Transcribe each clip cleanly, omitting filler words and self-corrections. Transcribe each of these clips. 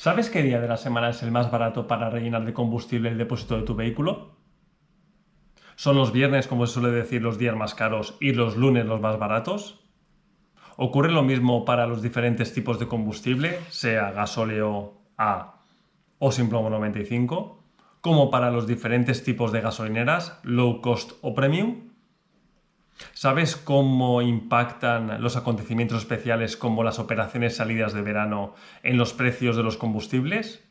¿Sabes qué día de la semana es el más barato para rellenar de combustible el depósito de tu vehículo? ¿Son los viernes, como se suele decir, los días más caros y los lunes los más baratos? ¿Ocurre lo mismo para los diferentes tipos de combustible, sea gasóleo A o sin plomo 95, como para los diferentes tipos de gasolineras, low cost o premium? ¿Sabes cómo impactan los acontecimientos especiales como las operaciones salidas de verano en los precios de los combustibles?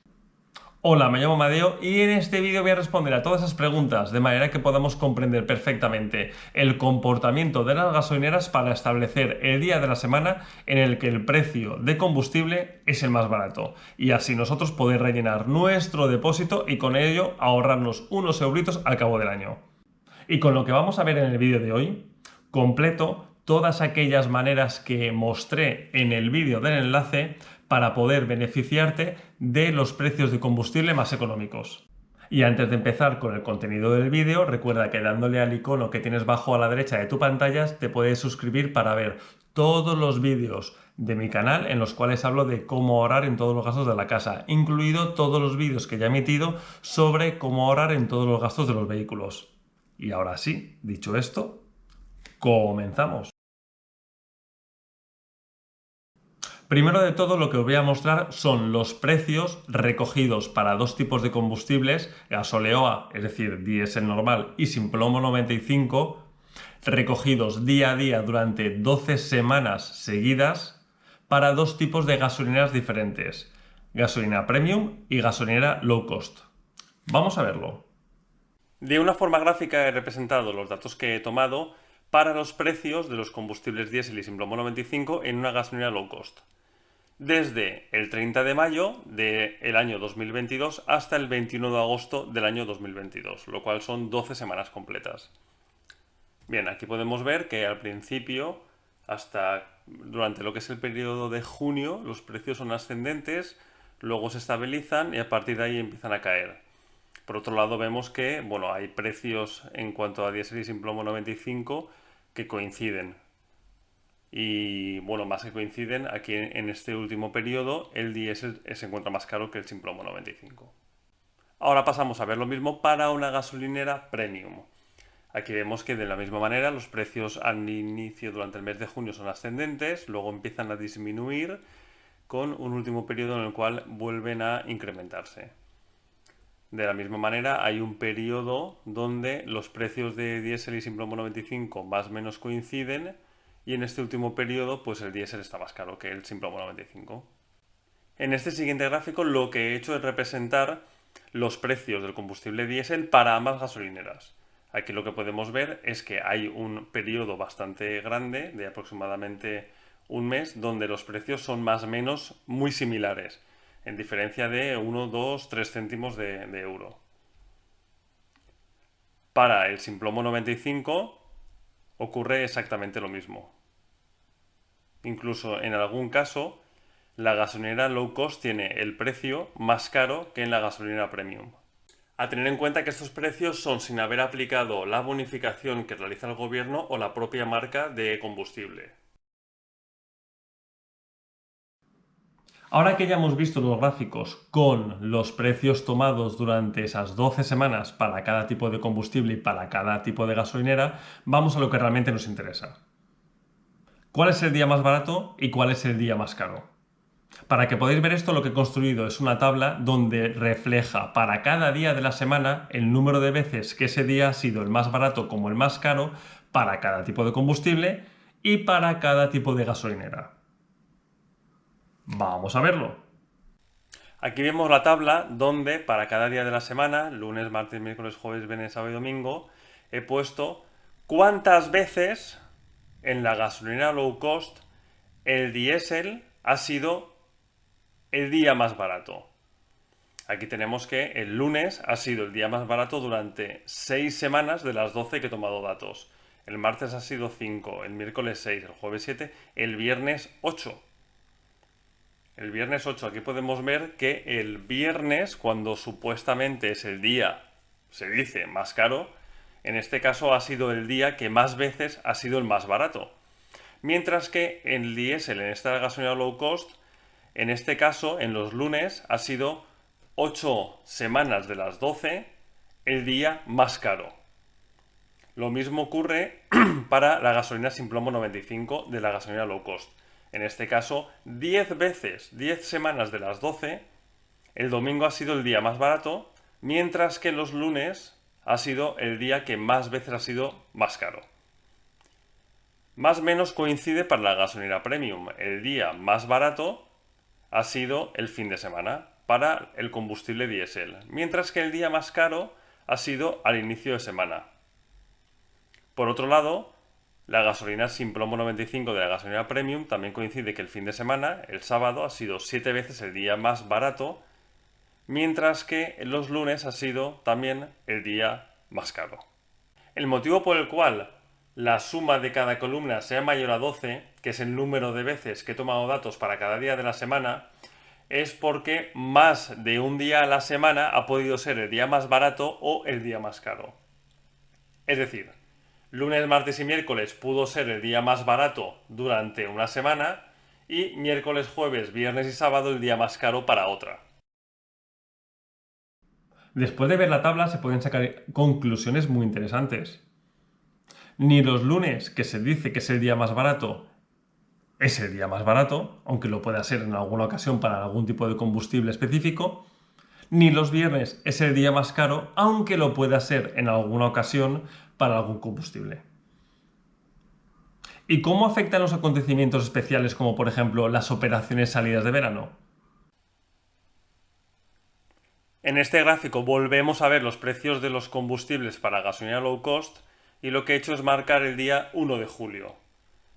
Hola, me llamo Amadeo y en este vídeo voy a responder a todas esas preguntas de manera que podamos comprender perfectamente el comportamiento de las gasolineras para establecer el día de la semana en el que el precio de combustible es el más barato y así nosotros poder rellenar nuestro depósito y con ello ahorrarnos unos euritos al cabo del año. Y con lo que vamos a ver en el vídeo de hoy, completo todas aquellas maneras que mostré en el vídeo del enlace para poder beneficiarte de los precios de combustible más económicos. Y antes de empezar con el contenido del vídeo, recuerda que dándole al icono que tienes bajo a la derecha de tu pantalla te puedes suscribir para ver todos los vídeos de mi canal en los cuales hablo de cómo ahorrar en todos los gastos de la casa, incluido todos los vídeos que ya he emitido sobre cómo ahorrar en todos los gastos de los vehículos. Y ahora sí, dicho esto, comenzamos. Primero de todo, lo que os voy a mostrar son los precios recogidos para dos tipos de combustibles, gasóleo A, es decir, diésel normal y sin plomo 95, recogidos día a día durante 12 semanas seguidas para dos tipos de gasolineras diferentes, gasolina premium y gasolinera low cost. Vamos a verlo. De una forma gráfica he representado los datos que he tomado para los precios de los combustibles diésel y sin plomo 95 en una gasolinera low cost. Desde el 30 de mayo del año 2022 hasta el 21 de agosto del año 2022, lo cual son 12 semanas completas. Bien, aquí podemos ver que al principio, hasta durante lo que es el periodo de junio, los precios son ascendentes, luego se estabilizan y a partir de ahí empiezan a caer. Por otro lado, vemos que hay precios en cuanto a diésel y sin plomo 95 que coinciden. Y más que coinciden, aquí en este último periodo el diésel se encuentra más caro que el sin plomo 95. Ahora pasamos a ver lo mismo para una gasolinera premium. Aquí vemos que de la misma manera los precios al inicio durante el mes de junio son ascendentes, luego empiezan a disminuir con un último periodo en el cual vuelven a incrementarse. De la misma manera hay un periodo donde los precios de diésel y sin plomo 95 más o menos coinciden y en este último periodo pues el diésel está más caro que el sin plomo 95. En este siguiente gráfico lo que he hecho es representar los precios del combustible diésel para ambas gasolineras. Aquí lo que podemos ver es que hay un periodo bastante grande de aproximadamente un mes donde los precios son más o menos muy similares, en diferencia de 1, 2, 3 céntimos de euro. Para el sin plomo 95 ocurre exactamente lo mismo. Incluso en algún caso, la gasolinera low cost tiene el precio más caro que en la gasolinera premium. A tener en cuenta que estos precios son sin haber aplicado la bonificación que realiza el gobierno o la propia marca de combustible. Ahora que ya hemos visto los gráficos con los precios tomados durante esas 12 semanas para cada tipo de combustible y para cada tipo de gasolinera, vamos a lo que realmente nos interesa. ¿Cuál es el día más barato y cuál es el día más caro? Para que podáis ver esto, lo que he construido es una tabla donde refleja para cada día de la semana el número de veces que ese día ha sido el más barato como el más caro para cada tipo de combustible y para cada tipo de gasolinera. Vamos a verlo. Aquí vemos la tabla donde para cada día de la semana, lunes, martes, miércoles, jueves, viernes, sábado y domingo, he puesto cuántas veces en la gasolinera low cost el diésel ha sido el día más barato. Aquí tenemos que el lunes ha sido el día más barato durante 6 semanas de las 12 que he tomado datos. El martes ha sido 5, el miércoles 6, el jueves 7, el viernes 8. El viernes 8, aquí podemos ver que el viernes, cuando supuestamente es el día, se dice, más caro, en este caso ha sido el día que más veces ha sido el más barato. Mientras que en el diésel, en esta gasolina low cost, En este caso, en los lunes, ha sido 8 semanas de las 12 el día más caro. Lo mismo ocurre para la gasolina sin plomo 95 de la gasolina low cost. En este caso, 10 veces, 10 semanas de las 12, el domingo ha sido el día más barato, mientras que los lunes ha sido el día que más veces ha sido más caro. Más o menos coincide para la gasolina premium. El día más barato ha sido el fin de semana para el combustible diésel, mientras que el día más caro ha sido al inicio de semana. Por otro lado, la gasolina sin plomo 95 de la gasolina premium también coincide que el fin de semana, el sábado, ha sido 7 veces el día más barato, mientras que los lunes ha sido también el día más caro. El motivo por el cual la suma de cada columna sea mayor a 12, que es el número de veces que he tomado datos para cada día de la semana, es porque más de un día a la semana ha podido ser el día más barato o el día más caro. Es decir, lunes, martes y miércoles pudo ser el día más barato durante una semana y miércoles, jueves, viernes y sábado el día más caro para otra. Después de ver la tabla se pueden sacar conclusiones muy interesantes. Ni los lunes, que se dice que es el día más barato, es el día más barato, aunque lo pueda ser en alguna ocasión para algún tipo de combustible específico, ni los viernes es el día más caro, aunque lo pueda ser en alguna ocasión para algún combustible. ¿Y cómo afectan los acontecimientos especiales como por ejemplo las operaciones salidas de verano? En este gráfico volvemos a ver los precios de los combustibles para gasolina low cost y lo que he hecho es marcar el día 1 de julio.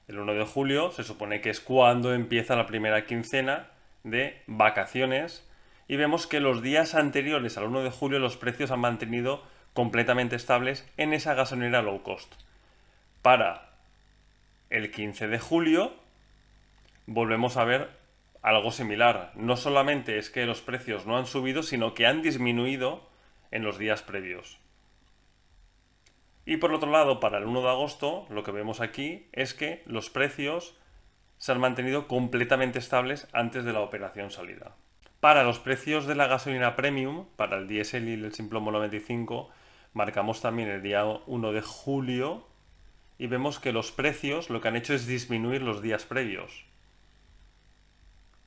El 1 de julio se supone que es cuando empieza la primera quincena de vacaciones y vemos que los días anteriores al 1 de julio los precios han mantenido completamente estables en esa gasolinera low cost. Para el 15 de julio volvemos a ver algo similar. No solamente es que los precios no han subido, sino que han disminuido en los días previos. Y por otro lado, para el 1 de agosto, lo que vemos aquí es que los precios se han mantenido completamente estables antes de la operación salida. Para los precios de la gasolina premium, para el diésel y el sin plomo 95, marcamos también el día 1 de julio y vemos que los precios lo que han hecho es disminuir los días previos.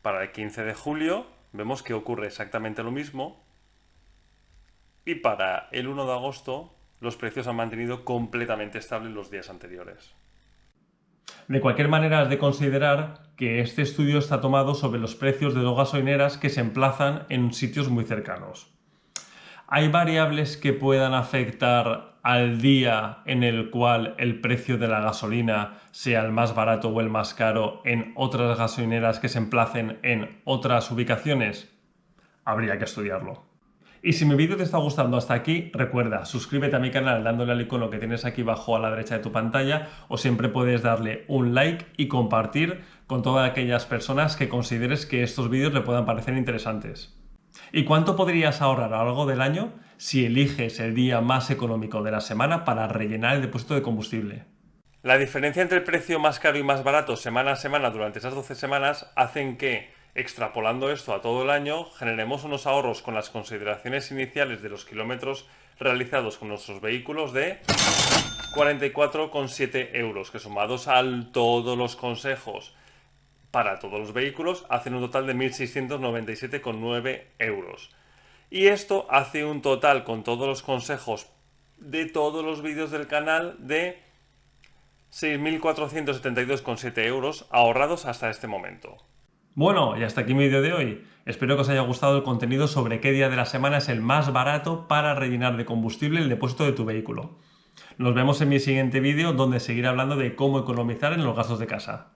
Para el 15 de julio vemos que ocurre exactamente lo mismo y para el 1 de agosto los precios han mantenido completamente estables los días anteriores. De cualquier manera, has de considerar que este estudio está tomado sobre los precios de dos gasolineras que se emplazan en sitios muy cercanos. ¿Hay variables que puedan afectar al día en el cual el precio de la gasolina sea el más barato o el más caro en otras gasolineras que se emplacen en otras ubicaciones? Habría que estudiarlo. Y si mi vídeo te está gustando hasta aquí, recuerda, suscríbete a mi canal dándole al icono que tienes aquí abajo a la derecha de tu pantalla, o siempre puedes darle un like y compartir con todas aquellas personas que consideres que estos vídeos le puedan parecer interesantes. ¿Y cuánto podrías ahorrar a lo largo del año si eliges el día más económico de la semana para rellenar el depósito de combustible? La diferencia entre el precio más caro y más barato semana a semana durante esas 12 semanas hacen que, extrapolando esto a todo el año, generemos unos ahorros con las consideraciones iniciales de los kilómetros realizados con nuestros vehículos de 44,7 euros, que sumados a todos los consejos para todos los vehículos hacen un total de 1.697,9 euros. Y esto hace un total con todos los consejos de todos los vídeos del canal de 6.472,7 euros ahorrados hasta este momento. Bueno, y hasta aquí mi vídeo de hoy. Espero que os haya gustado el contenido sobre qué día de la semana es el más barato para rellenar de combustible el depósito de tu vehículo. Nos vemos en mi siguiente vídeo donde seguiré hablando de cómo economizar en los gastos de casa.